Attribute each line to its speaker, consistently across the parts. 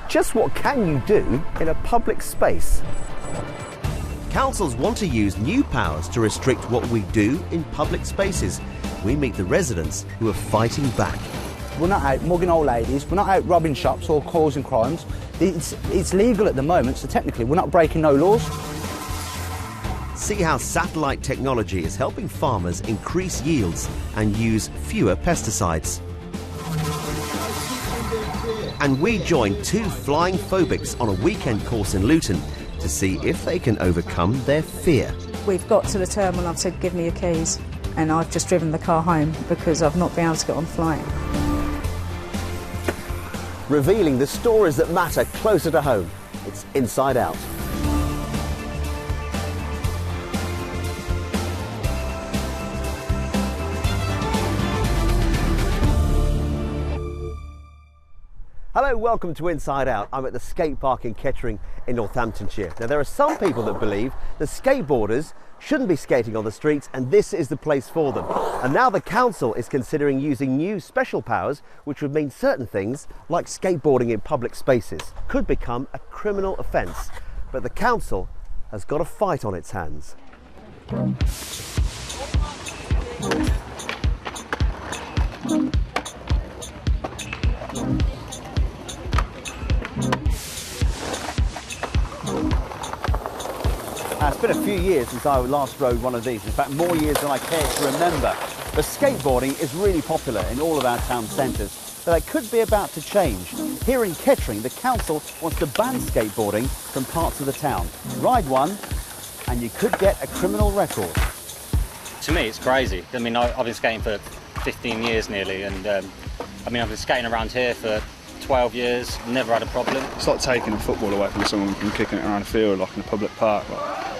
Speaker 1: just what can you do in a public space?
Speaker 2: Councils want to use new powers to restrict what we do in public spaces. We meet the residents who are fighting back.
Speaker 3: We're not out mugging old ladies, we're not out robbing shops or causing crimes. It's legal at the moment, so technically we're not breaking no laws.
Speaker 2: See how satellite technology is helping farmers increase yields and use fewer pesticides. And we join two flying phobics on a weekend course in Luton to see if they can overcome their fear.
Speaker 4: We've got to the terminal, I've said give me your keys, and I've just driven the car home because I've not been able to get on flying.
Speaker 1: Revealing the stories that matter closer to home. It's Inside Out. Hello, welcome to Inside Out. I'm at the skate park in Kettering in Northamptonshire. Now, there are some people that believe that skateboarders shouldn't be skating on the streets and this is the place for them. And now the council is considering using new special powers which would mean certain things like skateboarding in public spaces could become a criminal offence. But the council has got a fight on its hands. It's been a few years since I last rode one of these, in fact more years than I care to remember. But skateboarding is really popular in all of our town centres, but it could be about to change. Here in Kettering, the council wants to ban skateboarding from parts of the town. Ride one and you could get a criminal record.
Speaker 5: To me it's crazy. I mean, I've been skating for 15 years nearly, and I've been skating around here for 12 years, never had a problem.
Speaker 6: It's like taking a football away from someone and kicking it around a field like in a public park.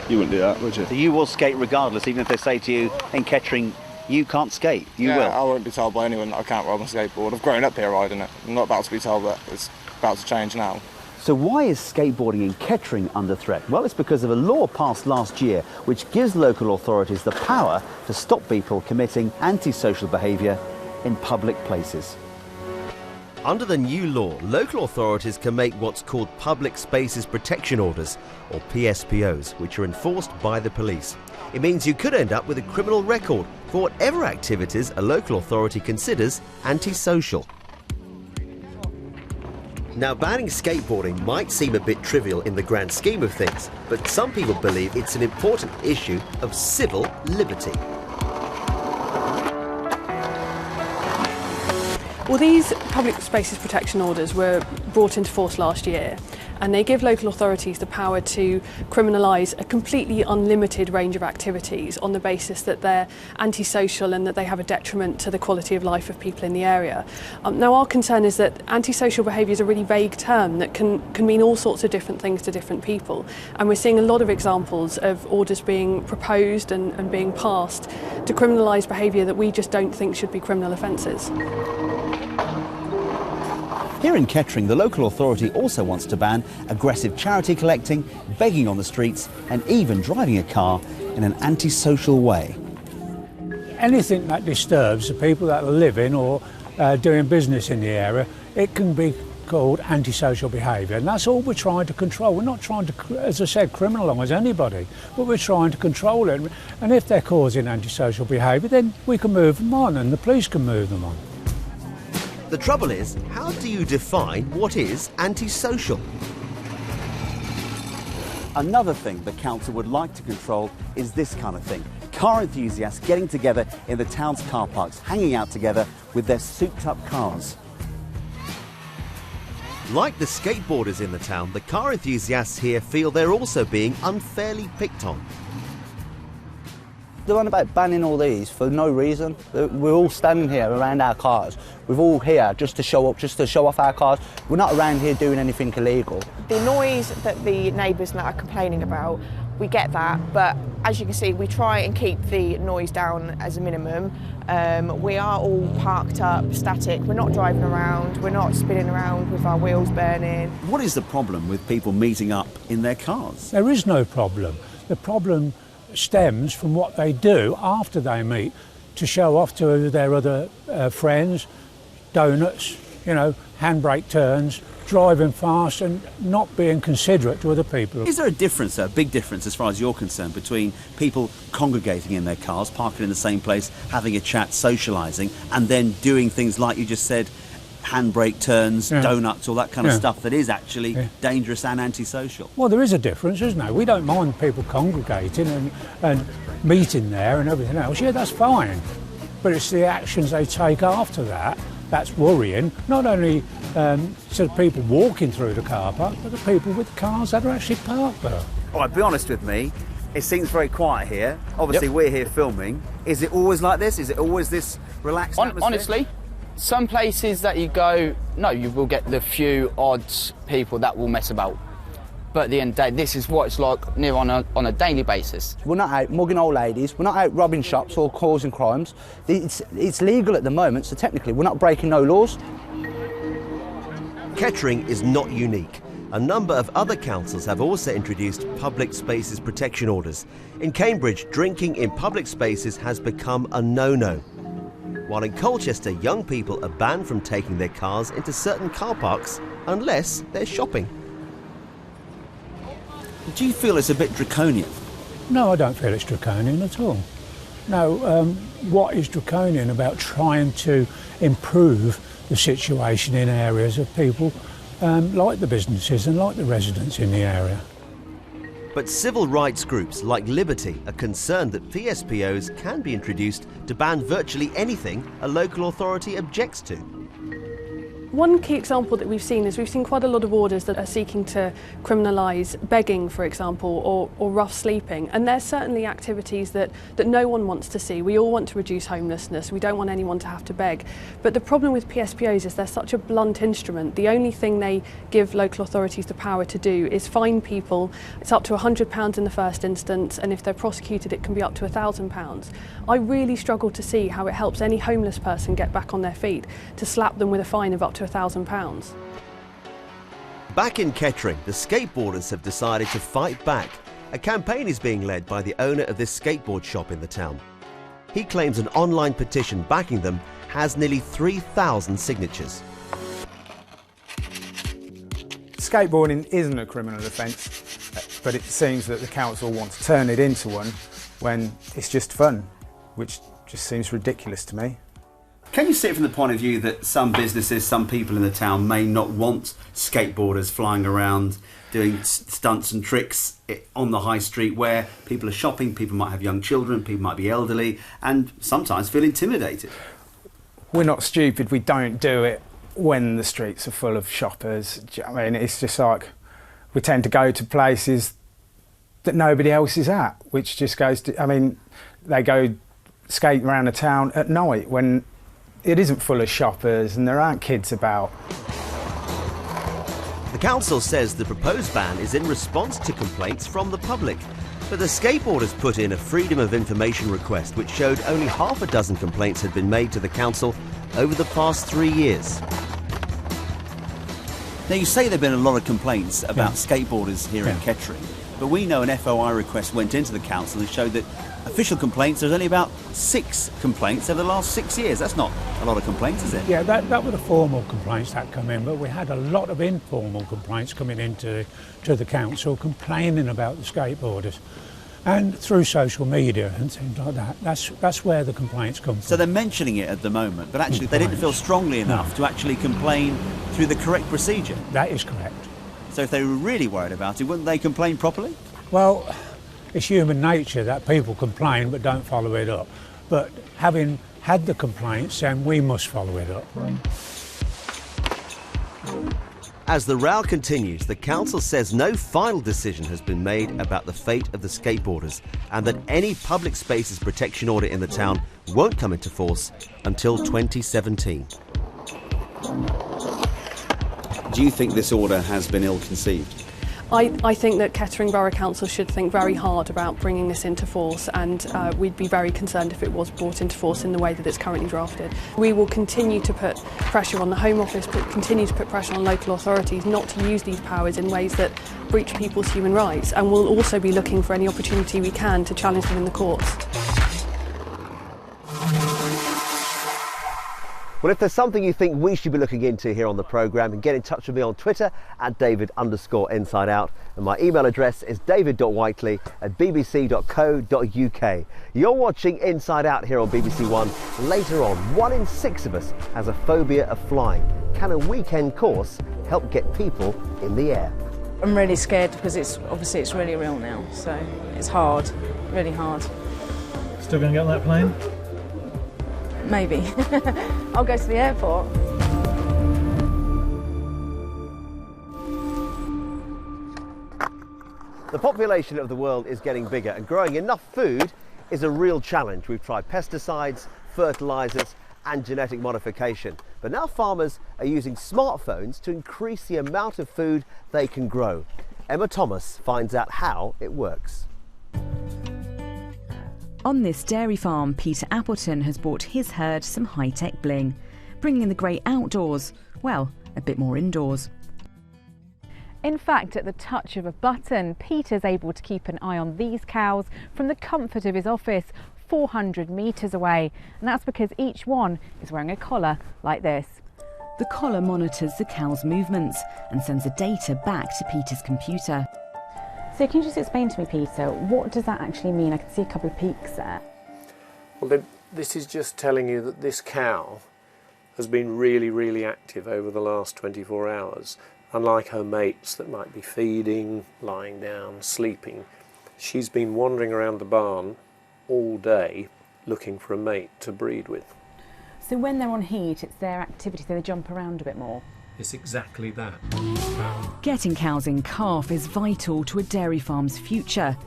Speaker 6: You wouldn't do that, would you?
Speaker 1: So you will skate regardless, even if they say to you in Kettering, you can't skate, you will?
Speaker 7: I won't be told by anyone that I can't ride my skateboard. I've grown up here riding it. I'm not about to be told that it's about to change now.
Speaker 1: So why is skateboarding in Kettering under threat? Well, it's because of a law passed last year which gives local authorities the power to stop people committing antisocial behaviour in public places.
Speaker 2: Under the new law, local authorities can make what's called Public Spaces Protection Orders, or PSPOs, which are enforced by the police. It means you could end up with a criminal record for whatever activities a local authority considers antisocial. Now, banning skateboarding might seem a bit trivial in the grand scheme of things, but some people believe it's an important issue of civil liberty.
Speaker 8: Well, these public spaces protection orders were brought into force last year, and they give local authorities the power to criminalise a completely unlimited range of activities on the basis that they're antisocial and that they have a detriment to the quality of life of people in the area. Now, our concern is that antisocial behaviour is a really vague term that can mean all sorts of different things to different people, and we're seeing a lot of examples of orders being proposed and being passed to criminalise behaviour that we just don't think should be criminal offences.
Speaker 1: Here in Kettering, the local authority also wants to ban aggressive charity collecting, begging on the streets, and even driving a car in an antisocial way.
Speaker 9: Anything that disturbs the people that are living or doing business in the area, it can be called antisocial behaviour, and that's all we're trying to control. We're not trying to, as I said, criminalise anybody, but we're trying to control it. And if they're causing antisocial behaviour, then we can move them on and the police can move them on.
Speaker 2: The trouble is, how do you define what is antisocial?
Speaker 1: Another thing the council would like to control is this kind of thing. Car enthusiasts getting together in the town's car parks, hanging out together with their souped-up cars.
Speaker 2: Like the skateboarders in the town, the car enthusiasts here feel they're also being unfairly picked on.
Speaker 3: They're on about banning all these for no reason. We're all standing here around our cars. We're all here just to show up, just to show off our cars. We're not around here doing anything illegal.
Speaker 10: The noise that the neighbours are complaining about, we get that, but as you can see, we try and keep the noise down as a minimum. We are all parked up, static. We're not driving around. We're not spinning around with our wheels burning.
Speaker 1: What is the problem with people meeting up in their cars?
Speaker 9: There is no problem. The problem stems from what they do after they meet to show off to their other friends, donuts, you know, handbrake turns, driving fast and not being considerate to other people.
Speaker 11: Is there a difference, a big difference as far as you're concerned, between people congregating in their cars, parking in the same place, having a chat, socialising, and then doing things like you just said, handbrake turns, donuts, all that kind of stuff that is actually dangerous and antisocial?
Speaker 9: Well, there is a difference, isn't there? We don't mind people congregating and meeting there and everything else. Yeah, that's fine. But it's the actions they take after that that's worrying. Not only to the people walking through the car park, but the people with cars that are actually parked there.
Speaker 11: All right, be honest with me. It seems very quiet here. Obviously, we're here filming. Is it always like this? Is it always this relaxed atmosphere?
Speaker 12: Honestly, some places that you go, no, you will get the few odd people that will mess about. But at the end of the day, this is what it's like near on a daily basis.
Speaker 3: We're not out mugging old ladies, we're not out robbing shops or causing crimes. It's legal at the moment, so technically we're not breaking no laws.
Speaker 2: Kettering is not unique. A number of other councils have also introduced public spaces protection orders. In Cambridge, drinking in public spaces has become a no-no. While in Colchester, young people are banned from taking their cars into certain car parks unless they're shopping.
Speaker 11: Do you feel it's a bit draconian?
Speaker 9: No, I don't feel it's draconian at all. No, what is draconian about trying to improve the situation in areas of people like the businesses and like the residents in the area?
Speaker 2: But civil rights groups like Liberty are concerned that PSPOs can be introduced to ban virtually anything a local authority objects to.
Speaker 8: One key example that we've seen is we've seen quite a lot of orders that are seeking to criminalise begging, for example, or rough sleeping. And there's certainly activities that no one wants to see. We all want to reduce homelessness. We don't want anyone to have to beg. But the problem with PSPOs is they're such a blunt instrument. The only thing they give local authorities the power to do is fine people. It's up to £100 in the first instance, and if they're prosecuted, it can be up to £1,000. I really struggle to see how it helps any homeless person get back on their feet to slap them with a fine of up to £1,000.
Speaker 2: Back in Kettering, the skateboarders have decided to fight back. A campaign is being led by the owner of this skateboard shop in the town. He claims an online petition backing them has nearly 3,000 signatures.
Speaker 13: Skateboarding isn't a criminal offence, but it seems that the council wants to turn it into one when it's just fun, which just seems ridiculous to me.
Speaker 11: Can you see it from the point of view that some businesses, some people in the town may not want skateboarders flying around doing stunts and tricks on the high street where people are shopping, people might have young children, people might be elderly and sometimes feel intimidated?
Speaker 13: We're not stupid, we don't do it when the streets are full of shoppers. Do you know what I mean? It's just like we tend to go to places that nobody else is at, which just goes to, I mean, they go skate around the town at night when it isn't full of shoppers and there aren't kids about.
Speaker 2: The council says the proposed ban is in response to complaints from the public, but the skateboarders put in a Freedom of Information request which showed only half a dozen complaints had been made to the council over the past 3 years.
Speaker 11: Now you say there have been a lot of complaints about skateboarders here in Kettering, but we know an FOI request went into the council and showed that official complaints, there's only about 6 complaints over the last 6 years. That's not a lot of complaints, is it?
Speaker 9: Yeah, that were the formal complaints that come in, but we had a lot of informal complaints coming into the council complaining about the skateboarders. And through social media and things like that, that's where the complaints come from.
Speaker 11: So they're mentioning it at the moment, but actually they didn't feel strongly enough to actually complain through the correct procedure?
Speaker 9: That is correct.
Speaker 11: So if they were really worried about it, wouldn't they complain properly?
Speaker 9: Well, it's human nature that people complain but don't follow it up. But having had the complaints, then we must follow it up.
Speaker 2: As the row continues, the council says no final decision has been made about the fate of the skateboarders and that any public spaces protection order in the town won't come into force until 2017.
Speaker 11: Do you think this order has been ill-conceived?
Speaker 8: I think that Kettering Borough Council should think very hard about bringing this into force, and we'd be very concerned if it was brought into force in the way that it's currently drafted. We will continue to put pressure on the Home Office, but continue to put pressure on local authorities not to use these powers in ways that breach people's human rights, and we'll also be looking for any opportunity we can to challenge them in the courts.
Speaker 1: Well, if there's something you think we should be looking into here on the programme, get in touch with me on Twitter at David_InsideOut, and my email address is david.whiteley@bbc.co.uk. You're watching Inside Out here on BBC One. Later on, 1 in 6 of us has a phobia of flying. Can a weekend course help get people in the air?
Speaker 4: I'm really scared because it's really real now, so it's hard, really hard.
Speaker 14: Still going to get on that plane?
Speaker 4: Maybe. I'll go to the airport.
Speaker 1: The population of the world is getting bigger, and growing enough food is a real challenge. We've tried pesticides, fertilisers and genetic modification, but now farmers are using smartphones to increase the amount of food they can grow. Emma Thomas finds out how it works.
Speaker 15: On this dairy farm, Peter Appleton has bought his herd some high-tech bling, bringing the great outdoors, well, a bit more indoors.
Speaker 16: In fact, at the touch of a button, Peter's able to keep an eye on these cows from the comfort of his office 400 metres away, and that's because each one is wearing a collar like this.
Speaker 15: The collar monitors the cow's movements and sends the data back to Peter's computer.
Speaker 16: So can you just explain to me, Peter, what does that actually mean? I can see a couple of peaks there.
Speaker 17: Well, this is just telling you that this cow has been really, really active over the last 24 hours. Unlike her mates that might be feeding, lying down, sleeping, she's been wandering around the barn all day looking for a mate to breed with.
Speaker 16: So when they're on heat, it's their activity, so they jump around a bit more?
Speaker 14: It's exactly that.
Speaker 15: Getting cows in calf is vital to a dairy farm's future.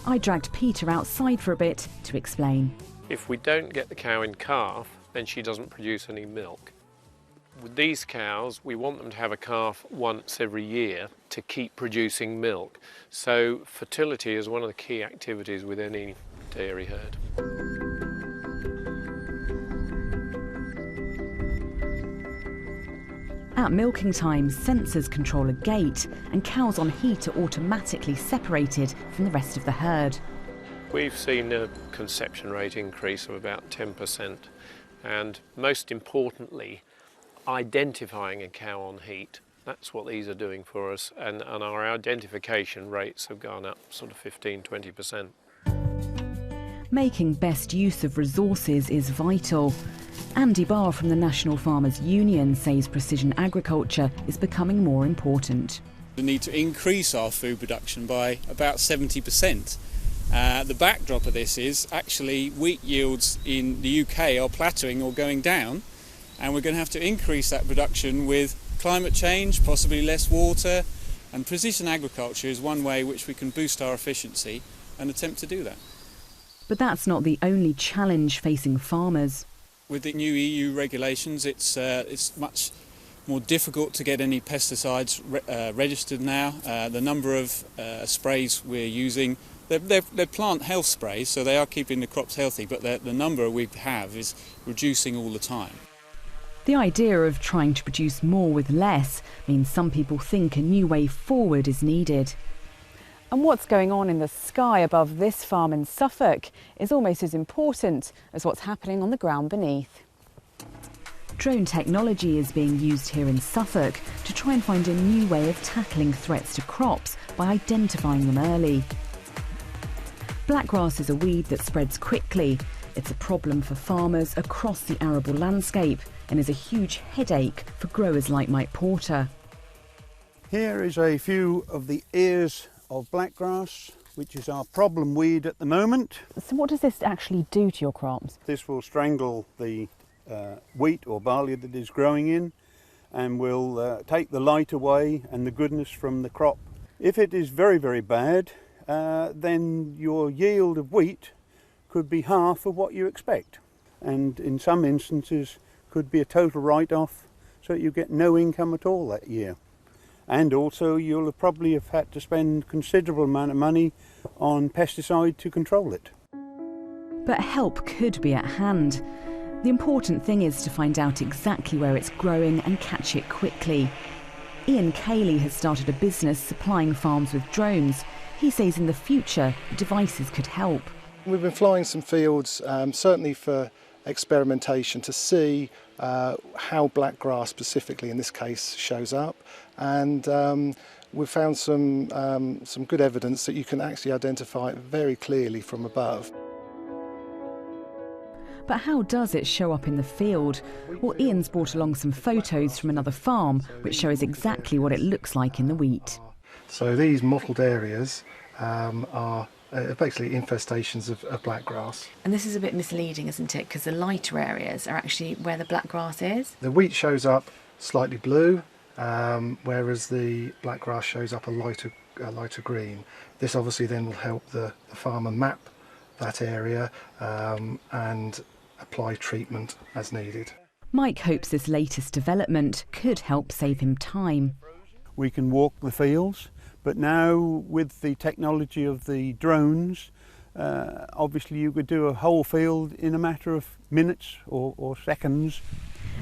Speaker 15: I dragged Peter outside for a bit to explain.
Speaker 17: If we don't get the cow in calf, then she doesn't produce any milk. With these cows, we want them to have a calf once every year to keep producing milk. So fertility is one of the key activities with any dairy herd.
Speaker 15: At milking time, sensors control a gate and cows on heat are automatically separated from the rest of the herd.
Speaker 17: We've seen a conception rate increase of about 10%, and most importantly, identifying a cow on heat. That's what these are doing for us, and our identification rates have gone up sort of 15–20%.
Speaker 15: Making best use of resources is vital. Andy Barr from the National Farmers Union says precision agriculture is becoming more important.
Speaker 18: We need to increase our food production by about 70%. The backdrop of this is actually wheat yields in the UK are plateauing or going down, and we're going to have to increase that production with climate change, possibly less water, and precision agriculture is one way which we can boost our efficiency and attempt to do that.
Speaker 15: But that's not the only challenge facing farmers.
Speaker 18: With the new EU regulations, it's much more difficult to get any pesticides registered now. The number of sprays we're using, they're plant health sprays, so they are keeping the crops healthy, but the number we have is reducing all the time.
Speaker 15: The idea of trying to produce more with less means some people think a new way forward is needed.
Speaker 16: And what's going on in the sky above this farm in Suffolk is almost as important as what's happening on the ground beneath.
Speaker 15: Drone technology is being used here in Suffolk to try and find a new way of tackling threats to crops by identifying them early. Blackgrass is a weed that spreads quickly. It's a problem for farmers across the arable landscape and is a huge headache for growers like Mike Porter.
Speaker 19: Here is a few of the ears of blackgrass, which is our problem weed at the moment.
Speaker 16: So what does this actually do to your crops?
Speaker 19: This will strangle the wheat or barley that is growing in and will take the light away and the goodness from the crop. If it is very, very bad, then your yield of wheat could be half of what you expect, and in some instances could be a total write-off, so you get no income at all that year. And also you'll probably have had to spend considerable amount of money on pesticide to control it.
Speaker 15: But help could be at hand. The important thing is to find out exactly where it's growing and catch it quickly. Ian Cayley has started a business supplying farms with drones. He says in the future, devices could help.
Speaker 20: We've been flying some fields, certainly for experimentation, to see how black grass specifically in this case shows up, and we've found some good evidence that you can actually identify it very clearly from above.
Speaker 15: But how does it show up in the field? Well, Ian's brought along some photos from another farm which shows exactly what it looks like in the wheat.
Speaker 20: So these mottled areas are basically infestations of black grass.
Speaker 21: And this is a bit misleading, isn't it? Because the lighter areas are actually where the black grass is.
Speaker 20: The wheat shows up slightly blue, whereas the black grass shows up a lighter green. This obviously then will help the farmer map that area and apply treatment as needed.
Speaker 15: Mike hopes this latest development could help save him time.
Speaker 19: We can walk the fields, but now with the technology of the drones, obviously you could do a whole field in a matter of minutes or seconds.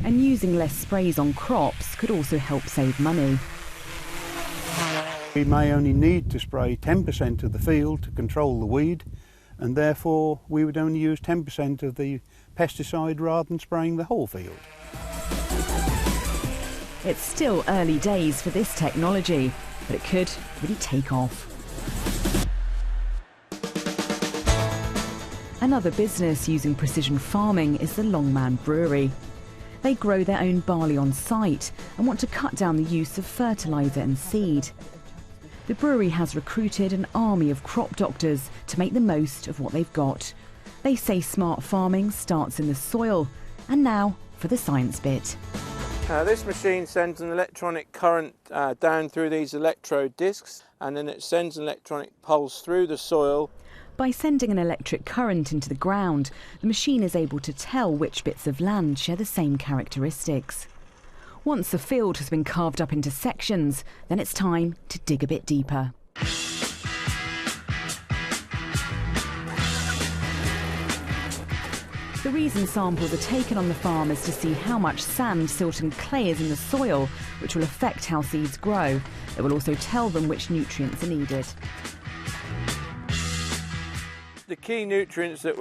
Speaker 15: And using less sprays on crops could also help save money.
Speaker 19: We may only need to spray 10% of the field to control the weed, and therefore we would only use 10% of the pesticide rather than spraying the whole field.
Speaker 15: It's still early days for this technology, but it could really take off. Another business using precision farming is the Longman Brewery. They grow their own barley on site and want to cut down the use of fertiliser and seed. The brewery has recruited an army of crop doctors to make the most of what they've got. They say smart farming starts in the soil. And now for the science bit.
Speaker 22: This machine sends an electronic current down through these electrode discs, and then it sends an electronic pulse through the soil.
Speaker 15: By sending an electric current into the ground, the machine is able to tell which bits of land share the same characteristics. Once a field has been carved up into sections, then it's time to dig a bit deeper. The reason samples are taken on the farm is to see how much sand, silt and clay is in the soil, which will affect how seeds grow. It will also tell them which nutrients are needed.
Speaker 22: The key nutrients that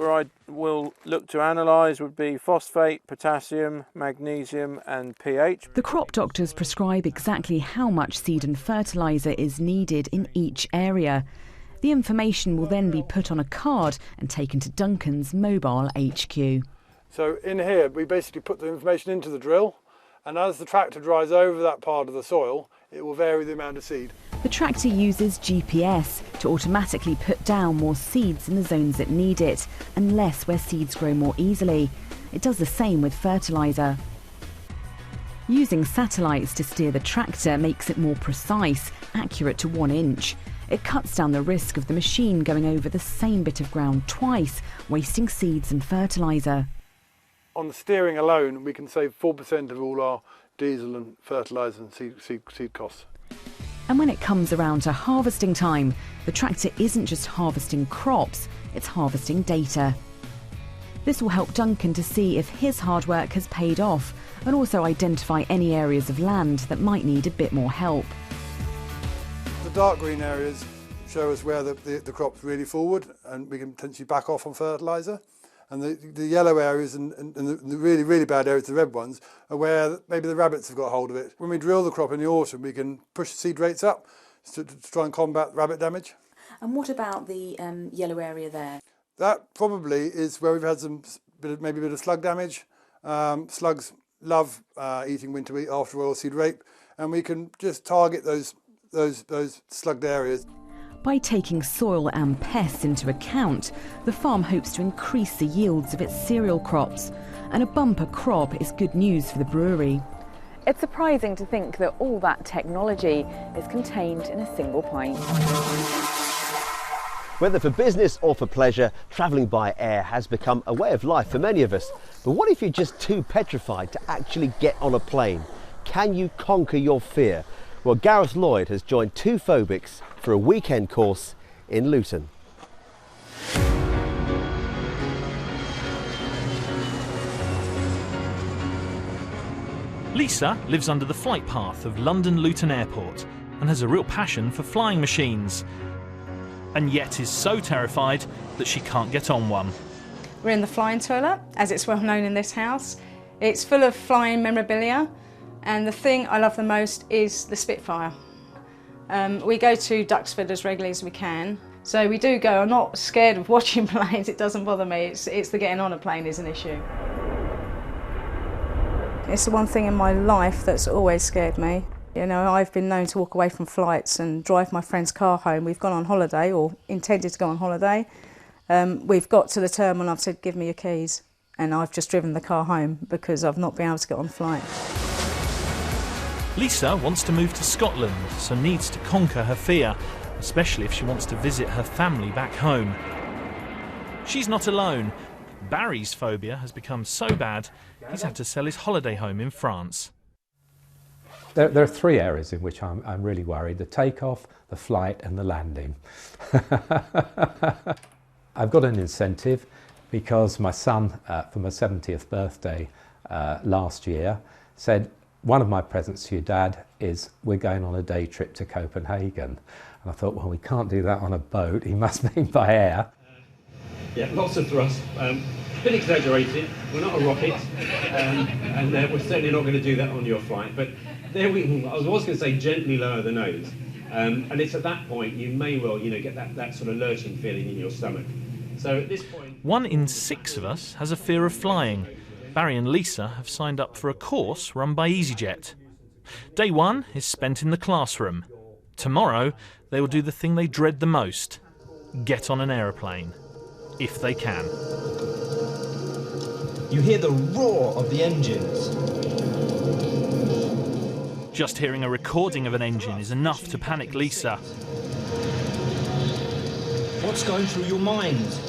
Speaker 22: we'll look to analyse would be phosphate, potassium, magnesium and pH.
Speaker 15: The crop doctors prescribe exactly how much seed and fertiliser is needed in each area. The information will then be put on a card and taken to Duncan's mobile HQ.
Speaker 23: So in here we basically put the information into the drill, and as the tractor drives over that part of the soil, it will vary the amount of seed.
Speaker 15: The tractor uses GPS to automatically put down more seeds in the zones that need it, and less where seeds grow more easily. It does the same with fertiliser. Using satellites to steer the tractor makes it more precise, accurate to 1 inch. It cuts down the risk of the machine going over the same bit of ground twice, wasting seeds and fertiliser.
Speaker 23: On the steering alone, we can save 4% of all our diesel and fertiliser and seed costs.
Speaker 15: And when it comes around to harvesting time, the tractor isn't just harvesting crops, it's harvesting data. This will help Duncan to see if his hard work has paid off, and also identify any areas of land that might need a bit more help.
Speaker 23: The dark green areas show us where the crop's really forward and we can potentially back off on fertiliser. And the yellow areas and the really, really bad areas, the red ones, are where maybe the rabbits have got hold of it. When we drill the crop in the autumn, we can push the seed rates up to try and combat rabbit damage.
Speaker 21: And what about the yellow area there?
Speaker 23: That probably is where we've had maybe a bit of slug damage. Slugs love eating winter wheat after oilseed rape, and we can just target those slugged areas.
Speaker 15: By taking soil and pests into account, the farm hopes to increase the yields of its cereal crops, and a bumper crop is good news for the brewery.
Speaker 16: It's surprising to think that all that technology is contained in a single pint.
Speaker 1: Whether for business or for pleasure, travelling by air has become a way of life for many of us. But what if you're just too petrified to actually get on a plane? Can you conquer your fear? Well, Gareth Lloyd has joined 2 phobics for a weekend course in Luton.
Speaker 24: Lisa lives under the flight path of London Luton Airport and has a real passion for flying machines, and yet is so terrified that she can't get on one.
Speaker 4: We're in the flying toilet, as it's well known in this house. It's full of flying memorabilia, and the thing I love the most is the Spitfire. We go to Duxford as regularly as we can, so we do go. I'm not scared of watching planes, it doesn't bother me. It's the getting on a plane is an issue. It's the one thing in my life that's always scared me. You know, I've been known to walk away from flights and drive my friend's car home. We've gone on holiday, or intended to go on holiday. We've got to the terminal and I've said, give me your keys. And I've just driven the car home because I've not been able to get on the flight.
Speaker 24: Lisa wants to move to Scotland, so needs to conquer her fear, especially if she wants to visit her family back home. She's not alone. Barry's phobia has become so bad, he's had to sell his holiday home in France.
Speaker 5: There are three areas in which I'm really worried: the takeoff, the flight and the landing. I've got an incentive because my son, for my 70th birthday last year, said, one of my presents to your dad is we're going on a day trip to Copenhagen. And I thought, well, we can't do that on a boat, he must mean by air.
Speaker 6: Yeah, lots of thrust. A bit exaggerated. We're not a rocket, and we're certainly not going to do that on your flight. But there I was going to say gently lower the nose, and it's at that point you may well, get that sort of lurching feeling in your stomach. So at this point,
Speaker 24: 1 in 6 of us has a fear of flying. Barry and Lisa have signed up for a course run by EasyJet. Day 1 is spent in the classroom. Tomorrow they will do the thing they dread the most: get on an aeroplane. If they can.
Speaker 7: You hear the roar of the engines.
Speaker 24: Just hearing a recording of an engine is enough to panic Lisa.
Speaker 7: What's going through your mind?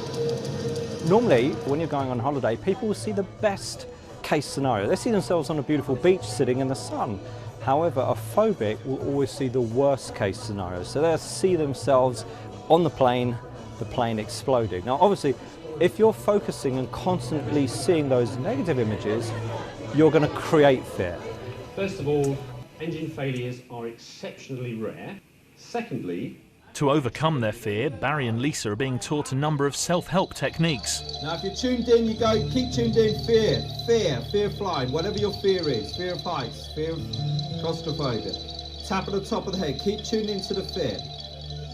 Speaker 10: Normally, when you're going on holiday, people will see the best case scenario. They see themselves on a beautiful beach sitting in the sun. However, a phobic will always see the worst case scenario. So they'll see themselves on the plane exploding. Now obviously, if you're focusing and constantly seeing those negative images, you're going to create fear.
Speaker 6: first of all, engine failures are exceptionally rare. Secondly,
Speaker 24: to overcome their fear, Barry and Lisa are being taught a number of self-help techniques.
Speaker 7: Now if you're tuned in, you go, keep tuned in, fear of flying, whatever your fear is, fear of heights, fear of claustrophobia. Tap at the top of the head, keep tuned into the fear.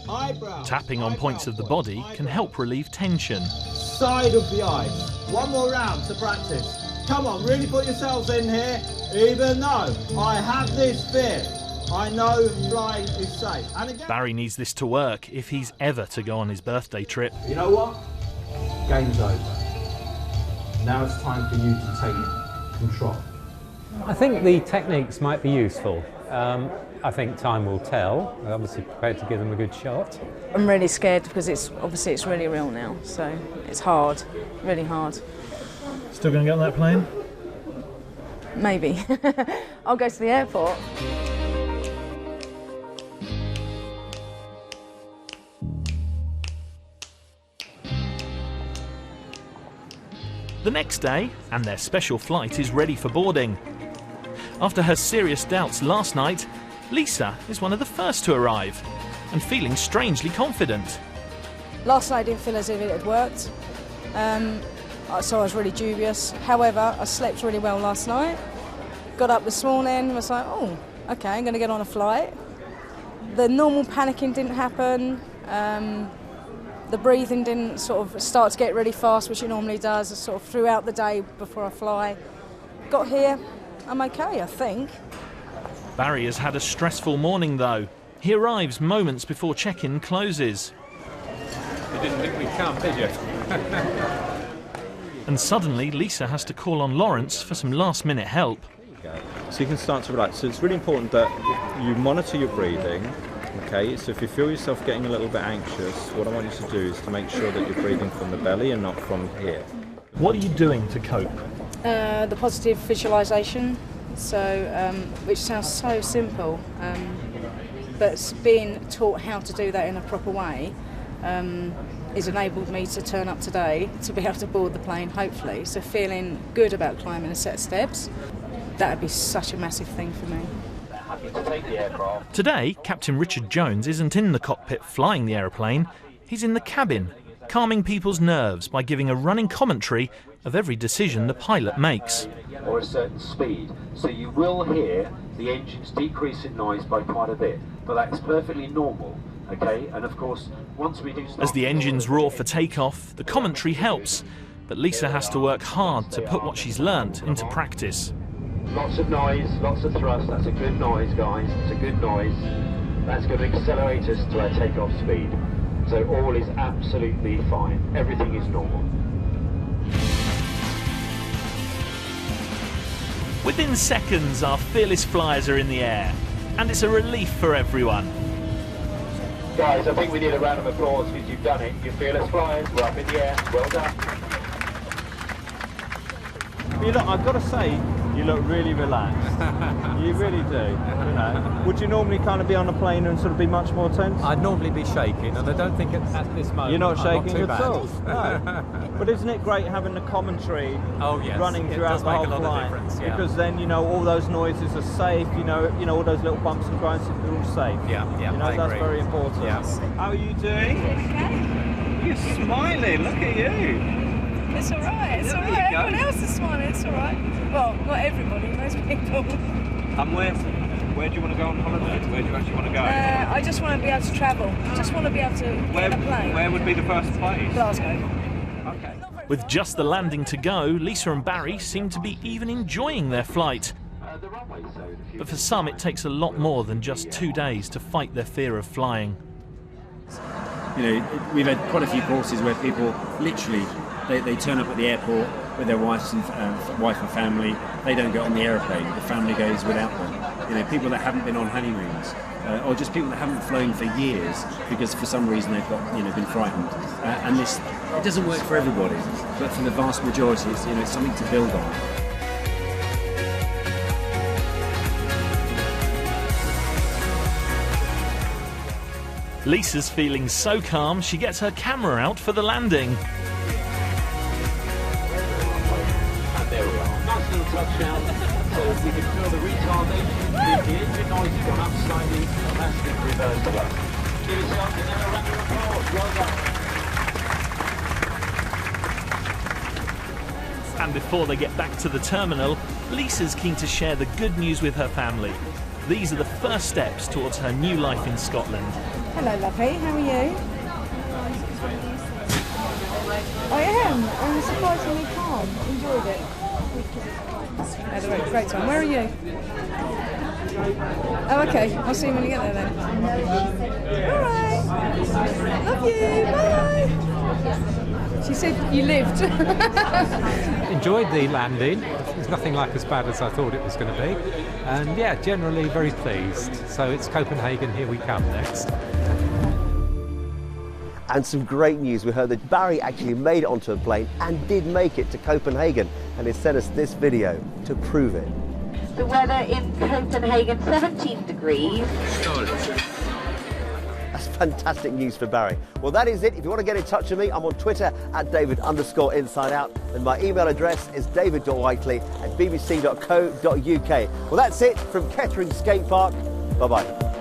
Speaker 7: Eyebrows.
Speaker 24: Tapping on points of the body can help relieve tension.
Speaker 7: Side of the eyes. One more round to practice. Come on, really put yourselves in here. Even though I have this fear, I know flying is safe. And again,
Speaker 24: Barry needs this to work if he's ever to go on his birthday trip.
Speaker 7: you know what? Game's over. Now it's time for you to take control.
Speaker 5: I think the techniques might be useful. I think time will tell. I'm obviously prepared to give them a good shot.
Speaker 4: I'm really scared because it's really real now, so it's hard, really hard.
Speaker 14: Still going to get on that plane?
Speaker 4: Maybe. I'll go to the airport.
Speaker 24: The next day, and their special flight is ready for boarding. After her serious doubts last night, Lisa is one of the first to arrive and feeling strangely confident.
Speaker 4: Last night I didn't feel as if it had worked, so I was really dubious. However, I slept really well last night. Got up this morning, was like, oh, okay, I'm going to get on a flight. The normal panicking didn't happen. The breathing didn't sort of start to get really fast, which it normally does, sort of throughout the day before I fly. Got here, I'm okay, I think.
Speaker 24: Barry has had a stressful morning though. He arrives moments before check-in closes.
Speaker 6: you didn't think we'd come, did you?
Speaker 24: And suddenly Lisa has to call on Lawrence for some last-minute help.
Speaker 25: So you can start to relax. So it's really important that you monitor your breathing. Okay, so if you feel yourself getting a little bit anxious, what I want you to do is to make sure that you're breathing from the belly and not from here.
Speaker 24: What are you doing to cope?
Speaker 4: The positive visualisation, which sounds so simple, but being taught how to do that in a proper way has enabled me to turn up today to be able to board the plane, hopefully. So feeling good about climbing a set of steps, that would be such a massive thing for me.
Speaker 24: Today, Captain Richard Jones isn't in the cockpit flying the aeroplane, he's in the cabin, calming people's nerves by giving a running commentary of every decision the pilot makes.
Speaker 2: Or a certain speed, so you will hear the engines decrease in noise by quite a bit, but that's perfectly normal, okay? And of course, once we do start...
Speaker 24: As the engines roar for takeoff, the commentary helps, but Lisa has to work hard to put what she's learnt into practice.
Speaker 2: Lots of noise, lots of thrust, that's a good noise, guys, it's a good noise. That's going to accelerate us to our takeoff speed. So all is absolutely fine, everything is normal.
Speaker 24: Within seconds, our fearless flyers are in the air, and it's a relief for everyone.
Speaker 2: Guys, I think we need a round of applause because you've done it. Your fearless flyers were up in the air. Well done.
Speaker 25: You look, I've got to say, you look really relaxed. You really do. You know, would you normally kind of be on a plane and sort of be much more tense?
Speaker 5: I'd normally be shaking, and I don't think at this moment
Speaker 25: you're not shaking
Speaker 5: I'm not
Speaker 25: at
Speaker 5: too
Speaker 25: all. No. But isn't it great having the commentary running throughout the whole flight?
Speaker 5: Yeah.
Speaker 25: Because then you know all those noises are safe. You know all those little bumps and grinds, they're all safe.
Speaker 5: Yeah,
Speaker 25: you know, that's very important.
Speaker 5: Yeah.
Speaker 25: How are you doing? You're smiling. Look at you.
Speaker 4: It's all right, it's all right. Everyone else is smiling, it's all right. Well, not everybody, most people.
Speaker 25: And where do you want to go on holiday? Where do you actually want to go?
Speaker 4: I just want to be able to travel. I just want to be able to get in a plane.
Speaker 25: Where would be the first place?
Speaker 4: Glasgow.
Speaker 25: Okay.
Speaker 24: With just the landing to go, Lisa and Barry seem to be even enjoying their flight. But for some, it takes a lot more than just 2 days to fight their fear of flying.
Speaker 3: You know, we've had quite a few courses where people literally they turn up at the airport with their wife and family. They don't get on the aeroplane. The family goes without them. You know, people that haven't been on honeymoons, or just people that haven't flown for years because for some reason they've got been frightened. And this it doesn't work for everybody, but for the vast majority, it's something to build on.
Speaker 24: Lisa's feeling so calm, she gets her camera out for the landing.
Speaker 2: There we are. Nice little touchdown. So we can feel the retardation. The engine noise has gone up slightly. That's been reversed well. Give yourself another round of applause. Well done.
Speaker 24: And before they get back to the terminal, Lisa's keen to share the good news with her family. These are the first steps towards her new life in Scotland.
Speaker 4: Hello, lovely. How are you? I am. I'm surprisingly calm. Enjoyed it. Had a great time. Where are you? Oh, okay. I'll see you when you get there then. All right. Love you. Bye. She said you lived.
Speaker 5: Enjoyed the landing. It's nothing like as bad as I thought it was going to be. And yeah, generally very pleased. So it's Copenhagen, here we come next.
Speaker 1: And some great news. We heard that Barry actually made it onto a plane and did make it to Copenhagen, and he sent us this video to prove it.
Speaker 9: The weather in Copenhagen, 17 degrees.
Speaker 1: That's fantastic news for Barry. Well, that is it. If you want to get in touch with me, I'm on Twitter at David_InsideOut, and my email address is david.whiteley@bbc.co.uk. Well, that's it from Kettering Skate Park. Bye-bye.